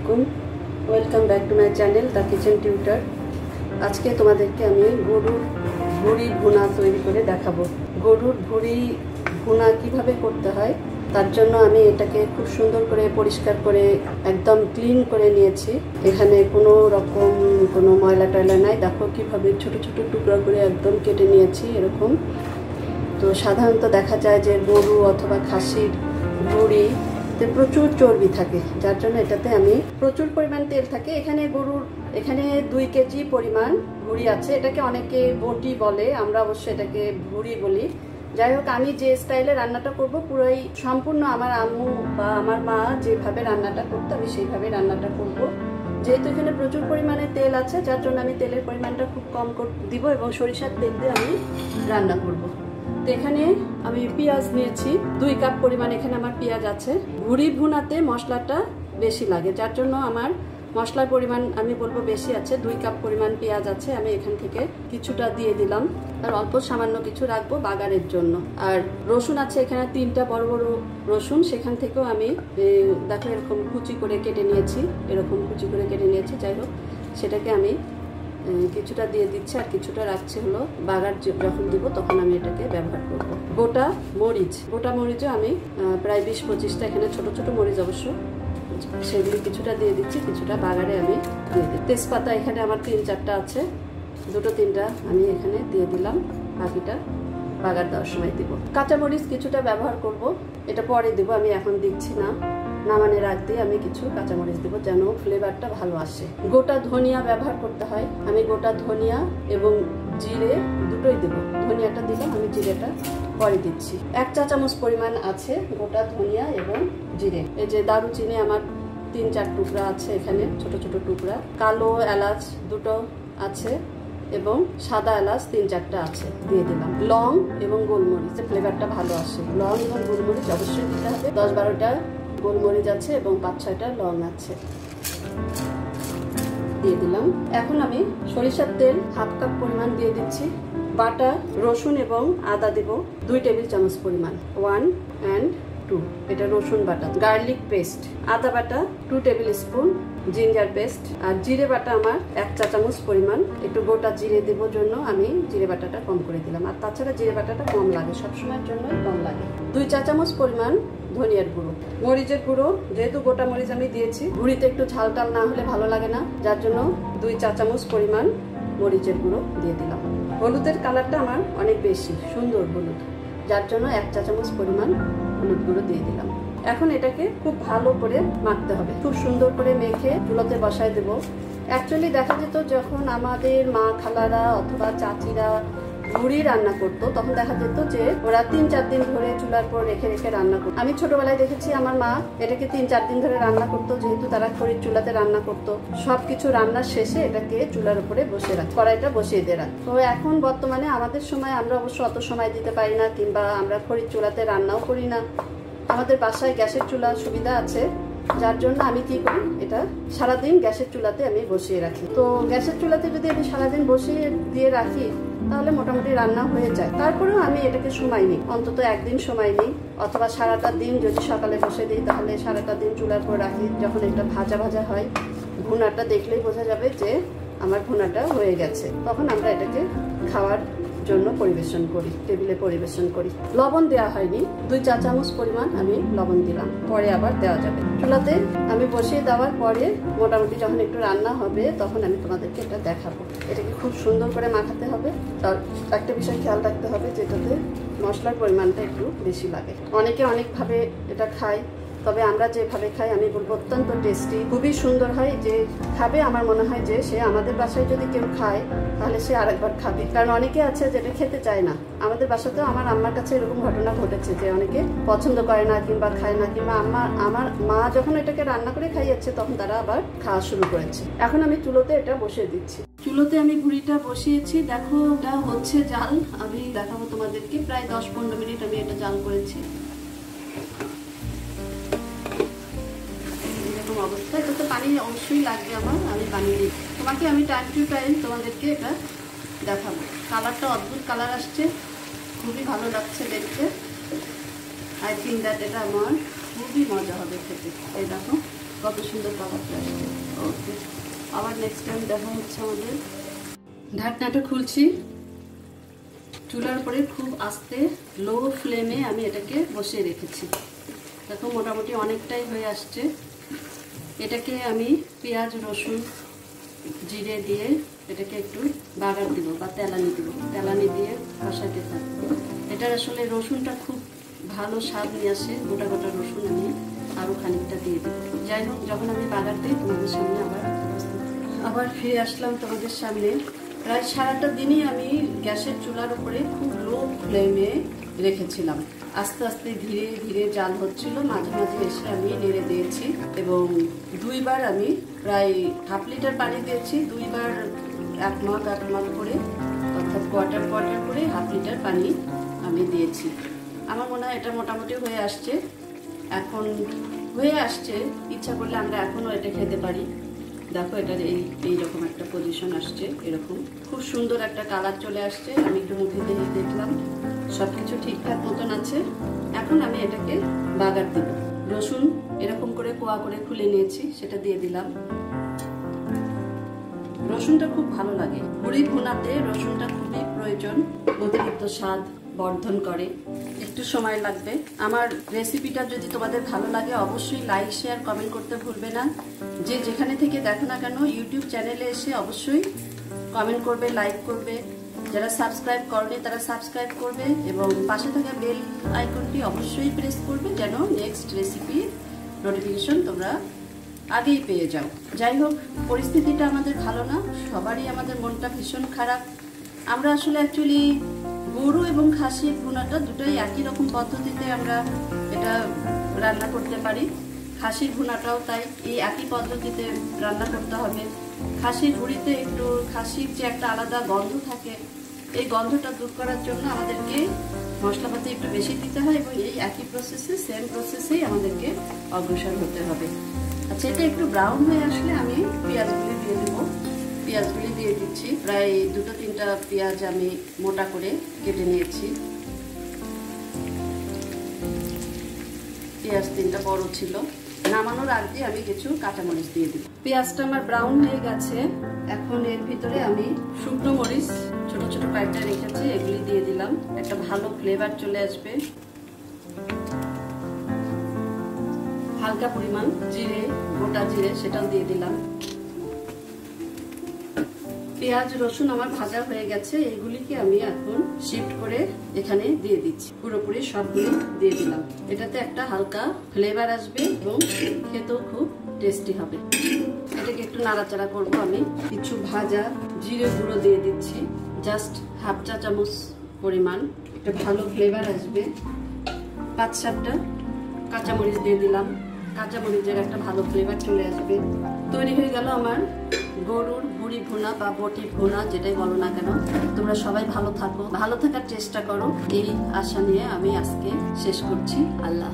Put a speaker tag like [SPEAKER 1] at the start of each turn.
[SPEAKER 1] আলাইকুম, welcome back to my channel the kitchen tutor. আজকে তোমাদেরকে আমি গরুর ভুঁড়ি ভুনা তৈরি করে দেখাবো। গরুর ভুঁড়ি ভুনা কিভাবে করতে হয় তার জন্য আমি এটাকে খুব সুন্দর করে পরিষ্কার করে একদম ক্লিন করে নিয়েছি। এখানে কোনো রকম কোনো ময়লা টয়লা নাই। দেখো কিভাবে ছোট ছোট টুকরা করে একদম কেটে নিয়েছি এরকম। তো সাধারণত দেখা যায় যে গরু অথবা খাসির ভুঁড়িতে প্রচুর চর্বি থাকে, যার জন্য এটাতে আমি প্রচুর পরিমাণ তেল থাকে। এখানে 2 কেজি পরিমাণ ভুঁড়ি আছে। এটাকে অনেকে বটি বলে, আমরা অবশ্য এটাকে ভুঁড়ি বলি। যাই হোক, আমি যে স্টাইলে রান্নাটা করব পুরোই সম্পূর্ণ আমার আম্মু বা আমার মা যেভাবে রান্নাটা করতো আমি সেইভাবে রান্নাটা করব। যেহেতু এখানে প্রচুর পরিমাণে তেল আছে, যার জন্য আমি তেলের পরিমাণটা খুব কম দিব এবং সরিষার তেল দিয়ে আমি রান্না করব। তো এখানে আমি পেঁয়াজ নিয়েছি 2 কাপ পরিমাণ। এখানে আমার পেঁয়াজ আছে। ভুঁড়ি ভুনাতে মশলাটা বেশি লাগে, যার জন্য আমার মশলার পরিমাণ আমি বলবো বেশি আছে। 2 কাপ পরিমাণ পেঁয়াজ আছে, আমি এখান থেকে কিছুটা দিয়ে দিলাম আর অল্প সামান্য কিছু রাখবো বাগারের জন্য। আর রসুন আছে এখানে 3টা বড় বড় রসুন, সেখান থেকেও আমি দেখো এরকম কুচি করে কেটে নিয়েছি, এরকম কুচি করে কেটে নিয়েছি। যাই হোক, সেটাকে আমি কিছুটা দিয়ে দিচ্ছি আর কিছুটা রাখছি হলো বাগার যখন দিব তখন আমি এটাকে ব্যবহার করব। গোটা মরিচও আমি প্রায় 20-25টা, এখানে ছোট ছোট মরিচ অবশ্য, সেগুলি কিছুটা দিয়ে দিচ্ছি, কিছুটা বাগারে আমি দিয়ে দিই। তেজপাতা এখানে আমার 3-4টা আছে, 2-3টা আমি এখানে দিয়ে দিলাম, বাকিটা বাগার দেওয়ার সময় দিব। কাঁচামরিচ কিছুটা ব্যবহার করব, এটা পরে দিব, আমি এখন দিচ্ছি না। নামানোর আগ দিয়ে আমি কিছু কাঁচামরিচ দেবো যেন ফ্লেভারটা ভালো আসে। গোটা ধনিয়া ব্যবহার করতে হয়, আমি গোটা ধনিয়া এবং জিরে দুটোই দেবো। ধনিয়াটা দিলাম, আমি জিরেটা পরে দিচ্ছি। 1 চা চামচ পরিমাণ আছে গোটা ধনিয়া এবং জিরে। এই যে দারুচিনি আমার 3-4 টুকরা আছে এখানে, ছোট ছোট টুকরা। কালো এলাচ 2টো আছে এবং সাদা এলাচ 3-4টা আছে, দিয়ে দিলাম। লং এবং গোলমরিচ, ফ্লেভারটা ভালো আসে। লং এবং গোলমরিচ অবশ্যই দিতে হবে। 10-12টা গোলমরিচ আছে এবং 5-6টা লং আছে, দিয়ে দিলাম। এখন আমি সরিষার তেল 1/2 কাপ পরিমাণ দিয়ে দিচ্ছি। বাটা রসুন এবং আদা দেব 2 টেবিল চামচ পরিমাণ, 1 and 2। এটা রসুন বাটা। গার্লিক পেস্ট, আদা বাটা 2 টেবিল স্পুন, জিঞ্জার পেস্ট আর জিরে বাটা আমার 1 চা চামচ পরিমাণ। একটু গোটা জিরে দেবো জন্য আমি জিরে বাটাটা কম করে দিলাম, আর তাছাড়া জিরে বাটাটা কম লাগে, সবসময়ের জন্যই কম লাগে। 2 চা চামচ পরিমাণ ধনিয়ার গুঁড়ো। মরিচের গুঁড়ো, যেহেতু গোটা মরিচ আমি দিয়েছি, ভুঁড়িতে একটু ঝাল টাল না হলে ভালো লাগে না, যার জন্য 2 চা চামচ পরিমাণ মরিচের গুঁড়ো দিয়ে দিলাম। হলুদের কালারটা আমার অনেক বেশি সুন্দর হলুদ, যার জন্য 1 চা চামচ পরিমাণ হলুদ গুঁড়ো দিয়ে দিলাম। এখন এটাকে খুব ভালো করে মাখতে হবে, খুব সুন্দর করে মেখে চুলাতে বসায় দেব। অ্যাকচুয়ালি দেখা যেত যখন আমাদের মা খালারা অথবা চাচিরা ভুঁড়ি রান্না করতো, তখন দেখা যেত যে ওরা 3-4 দিন ধরে চুলার পর রেখে রেখে রান্না করতো। আমি ছোটবেলায় দেখেছি আমার মা এটাকে 3-4 দিন ধরে রান্না করতো, যেহেতু তারা খড়ির চুলাতে রান্না করতো। সবকিছু রান্নার শেষে এটাকে চুলার উপরে বসে রাখ, কড়াইটা বসিয়ে দিয়ে রাখ। তো এখন বর্তমানে আমাদের সময় আমরা অবশ্য অত সময় দিতে পারি না, কিংবা আমরা খড়ির চুলাতে রান্নাও করি না। আমাদের বাসায় গ্যাসের চুলা সুবিধা আছে, যার জন্য আমি কি করি, এটা সারাদিন গ্যাসের চুলাতে আমি বসিয়ে রাখি। তো গ্যাসের চুলাতে যদি আমি সারাদিন বসিয়ে দিয়ে রাখি তাহলে মোটামুটি রান্না হয়ে যায়। তারপরেও আমি এটাকে সময় নিই, অন্তত 1 দিন সময় নিই, অথবা সারাটা দিন যদি সকালে বসে দিই তাহলে সারাটা দিন চুলার পর রাখি। যখন এটা ভাজা ভাজা হয়, ভুনাটা দেখলেই বোঝা যাবে যে আমার ভুনাটা হয়ে গেছে, তখন আমরা এটাকে খাওয়ার জন্য পরিবেশন করি, টেবিলে পরিবেশন করি। লবণ দেওয়া হয়নি, 2 চা চামচ পরিমাণ আমি লবণ দিলাম, পরে আবার দেওয়া যাবে। চুলাতে আমি বসিয়ে দেওয়ার পরে মোটামুটি যখন একটু রান্না হবে তখন আমি তোমাদেরকে এটা দেখাবো। এটাকে খুব সুন্দর করে মাখাতে হবে। তার একটা বিষয় খেয়াল রাখতে হবে, যেটাতে মশলার পরিমাণটা একটু বেশি লাগে। অনেকে অনেকভাবে এটা খায়, তবে আমরা যেভাবে খাই আমি বলবো অত্যন্ত টেস্টি, খুবই সুন্দর হয়। যে খাবে আমার মনে হয় যে সে আমাদের বাসায় যদি কেউ খায় তাহলে সে আরেকবার খাবে, কারণ অনেকে আছে যেটা খেতে চায় না। আমাদের বাসাতেও আমার আম্মার কাছে এরকম ঘটনা ঘটেছে যে অনেকে পছন্দ করে না কিংবা খায় না, কিংবা আমার মা যখন এটাকে রান্না করে খাইয়েছে তখন তারা আবার খাওয়া শুরু করেছে। এখন আমি চুলোতে এটা বসিয়ে দিচ্ছি। চুলোতে আমি ভুঁড়িটা বসিয়েছি, দেখো এটা হচ্ছে জাল। আমি দেখাবো তোমাদেরকে, প্রায় 10-15 মিনিট আমি এটা জাল করেছি। অবস্থা এটা তো পানি অবশ্যই লাগবে আমার, আমি পানি দিই। তোমাকে আমি টাইম টু টাইম তোমাদেরকে এটা দেখাবো। কালারটা অদ্ভুত কালার আসছে, খুবই ভালো লাগছে দেখতে। আই থিঙ্ক দ্যাট এটা আমার খুবই মজা হবে খেতে। এই দেখো কত সুন্দর কালারটা আসছে। ওকে, আবার নেক্সট টাইম দেখা হচ্ছে আমাদের। ঢাকনাটা খুলছি। চুলার উপরে খুব আস্তে লো ফ্লেমে আমি এটাকে বসিয়ে রেখেছি। দেখো মোটামুটি অনেকটাই হয়ে আসছে। এটাকে আমি পেঁয়াজ রসুন জিরে দিয়ে এটাকে একটু বাগার দিব বা তেলানি দিব। তেলানি দিয়ে কষাতে থাকবো। এটার আসলে রসুনটা খুব ভালো স্বাদ নিয়ে আসে। গোটা গোটা রসুন আমি আরও খানিকটা দিয়ে দেবো। যাই হোক, যখন আমি বাগার দিই তোমাদের সামনে আবার ফিরে আসলাম তোমাদের সামনে। প্রায় সারাটা দিনই আমি গ্যাসের চুলার উপরে খুব লো ফ্লেমে রেখেছিলাম। আস্তে আস্তে ধীরে ধীরে জাল হচ্ছিল। মাঝে মাঝে এসে আমি নেড়ে দিয়েছি এবং 2 বার আমি প্রায় হাফ লিটার পানি দিয়েছি। 2 বার 1 মগ করে, অর্থাৎ কোয়ার্টার করে হাফ লিটার পানি আমি দিয়েছি। আমার মনে হয় এটা মোটামুটি হয়ে আসছে। এখন হয়ে আসছে, ইচ্ছা করলে আমরা এখনও এটা খেতে পারি। দেখো এটার এইরকম একটা পজিশন আসছে। এরকম খুব সুন্দর একটা কালার চলে আসছে। আমি একটু মুখে দিয়ে দেখলাম সবকিছু ঠিকঠাক মতন আছে। এখন আমি এটাকে বাগার দিব। রসুন এরকম করে কোয়া করে খুলে নিয়েছি, সেটা দিয়ে দিলাম। রসুনটা খুব ভালো লাগে। মুড়ি ভুনাতে রসুনটা খুবই প্রয়োজন, অতিরিক্ত স্বাদ বর্ধন করে। একটু সময় লাগবে। আমার রেসিপিটা যদি তোমাদের ভালো লাগে অবশ্যই লাইক শেয়ার কমেন্ট করতে ভুলবে না। যে যেখানে থেকে দেখো না কেন ইউটিউব চ্যানেলে এসে অবশ্যই কমেন্ট করবে, লাইক করবে। যারা সাবস্ক্রাইব করেনি তারা সাবস্ক্রাইব করবে এবং পাশে থাকা বেল আইকনটি অবশ্যই প্রেস করবে যেন নেক্সট রেসিপি নোটিফিকেশন তোমরা আগেই পেয়ে যাও। যাই হোক, পরিস্থিতিটা আমাদের ভালো না, সবারই আমাদের মনটা ভীষণ খারাপ। আমরা আসলে অ্যাকচুয়ালি গরু এবং খাসির ভুনাটা দুটোই একই রকম পদ্ধতিতে আমরা এটা রান্না করতে পারি। খাসির ভুনাটাও তাই এই একই পদ্ধতিতে রান্না করতে হবে। খাসির ভুড়িতে একটু খাসির যে একটা আলাদা গন্ধ থাকে, এই গন্ধটা দূর করার জন্য আমাদেরকে মশলাপাতি একটু বেশি দিতে হয় এবং এই একই প্রসেসে সেম প্রসেসেই আমাদেরকে অগ্রসর হতে হবে। আচ্ছা, এটা একটু ব্রাউন হয়ে আসলে আমি পেঁয়াজগুলি দিয়ে দেবো। পেঁয়াজগুলি দিয়ে দিচ্ছি। প্রায় 2-3টা পেঁয়াজ আমি মোটা করে কেটে নিয়েছি। পেঁয়াজ 3টা বড় ছিল। নামানোর আগে আমি কিছু কাঁচামরিচ দিয়ে দিব। পেঁয়াজটা আমার ব্রাউন হয়ে গেছে। এখন এর ভিতরে আমি শুকনো মরিচ ছোট ছোট কাইটা রেখেছি, এগুলি দিয়ে দিলাম। একটা ভালো ফ্লেভার চলে আসবে। হালকা পরিমাণ জিরে, গোটা জিরে, সেটাও দিয়ে দিলাম। পেঁয়াজ রসুন আমার ভাজা হয়ে গেছে। এগুলিকে আমি এখন শিফট করে এখানে দিয়ে দিচ্ছি। পুরোপুরি সবগুলো দিয়ে দিলাম। এটাতে একটা হালকা ফ্লেভার আসবে এবং খেতেও খুব টেস্টি হবে। এটাকে একটু নাড়াচাড়া করব। আমি কিছু ভাজা জিরে গুঁড়ো দিয়ে দিচ্ছি, জাস্ট হাফ চা চামচ পরিমাণ। একটা ভালো ফ্লেভার আসবে। 5-7টা কাঁচামরিচ দিয়ে দিলাম। কাঁচামরিচের একটা ভালো ফ্লেভার চলে আসবে। তৈরি হয়ে গেল আমার গরুর ভুড়ি ভুনা বা বটি ভুনা, যেটাই বলো না কেন। তোমরা সবাই ভালো থাকো, ভালো থাকার চেষ্টা করো, এই আশা নিয়ে আমি আজকে শেষ করছি। আল্লাহ।